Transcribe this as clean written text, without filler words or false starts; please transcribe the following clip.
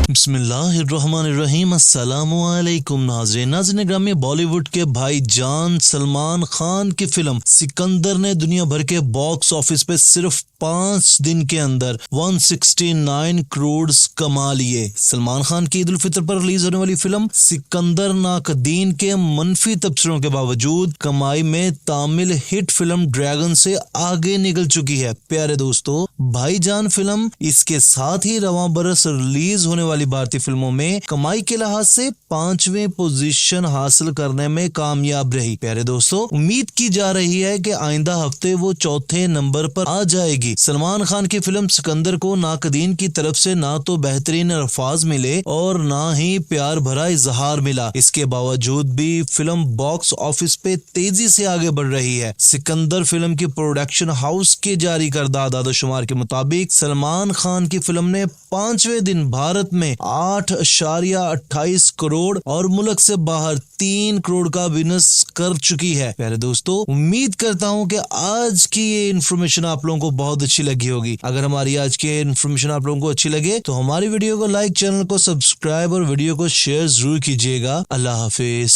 बिस्मिल्लाहिर्रहमानिर्रहीम। अस्सलामु अलैकुम नाज़रीन ग्रामी। बॉलीवुड के भाईजान सलमान खान की फिल्म सिकंदर ने दुनिया भर के बॉक्स ऑफिस पे सिर्फ 5 दिन के अंदर 169 करोड़ कमा लिए। सलमान खान की ईद उल फितर पर रिलीज होने वाली फिल्म सिकंदर नाकदीन के मनफी तबसरों के बावजूद कमाई में तामिल हिट फिल्म ड्रैगन से आगे निकल चुकी है। प्यारे दोस्तों, भाईजान फिल्म इसके साथ ही रवां बरस रिलीज होने वाली भारतीय फिल्मों में कमाई के लिहाज से 5वें पोजीशन हासिल करने में कामयाब रही। प्यारे दोस्तों, उम्मीद की जा रही है कि आइंदा हफ्ते वो चौथे नंबर पर आ जाएगी। सलमान खान की फिल्म सिकंदर को नाकदीन की तरफ से ना तो बेहतरीन अल्फाज मिले और ना ही प्यार भरा इजहार मिला। इसके बावजूद भी फिल्म बॉक्स ऑफिस पे तेजी से आगे बढ़ रही है। सिकंदर फिल्म की प्रोडक्शन हाउस के जारी करदा आदादोशुमार के मुताबिक सलमान खान की फिल्म ने 5वें दिन भारत में 8.28 करोड़ और मुल्क से बाहर 3 करोड़ का बिजनेस कर चुकी है। प्यारे दोस्तों, उम्मीद करता हूं कि आज की ये इन्फॉर्मेशन आप लोगों को बहुत अच्छी लगी होगी। अगर हमारी आज की इन्फॉर्मेशन आप लोगों को अच्छी लगे तो हमारी वीडियो को लाइक, चैनल को सब्सक्राइब और वीडियो को शेयर जरूर कीजिएगा। अल्लाह हाफिज।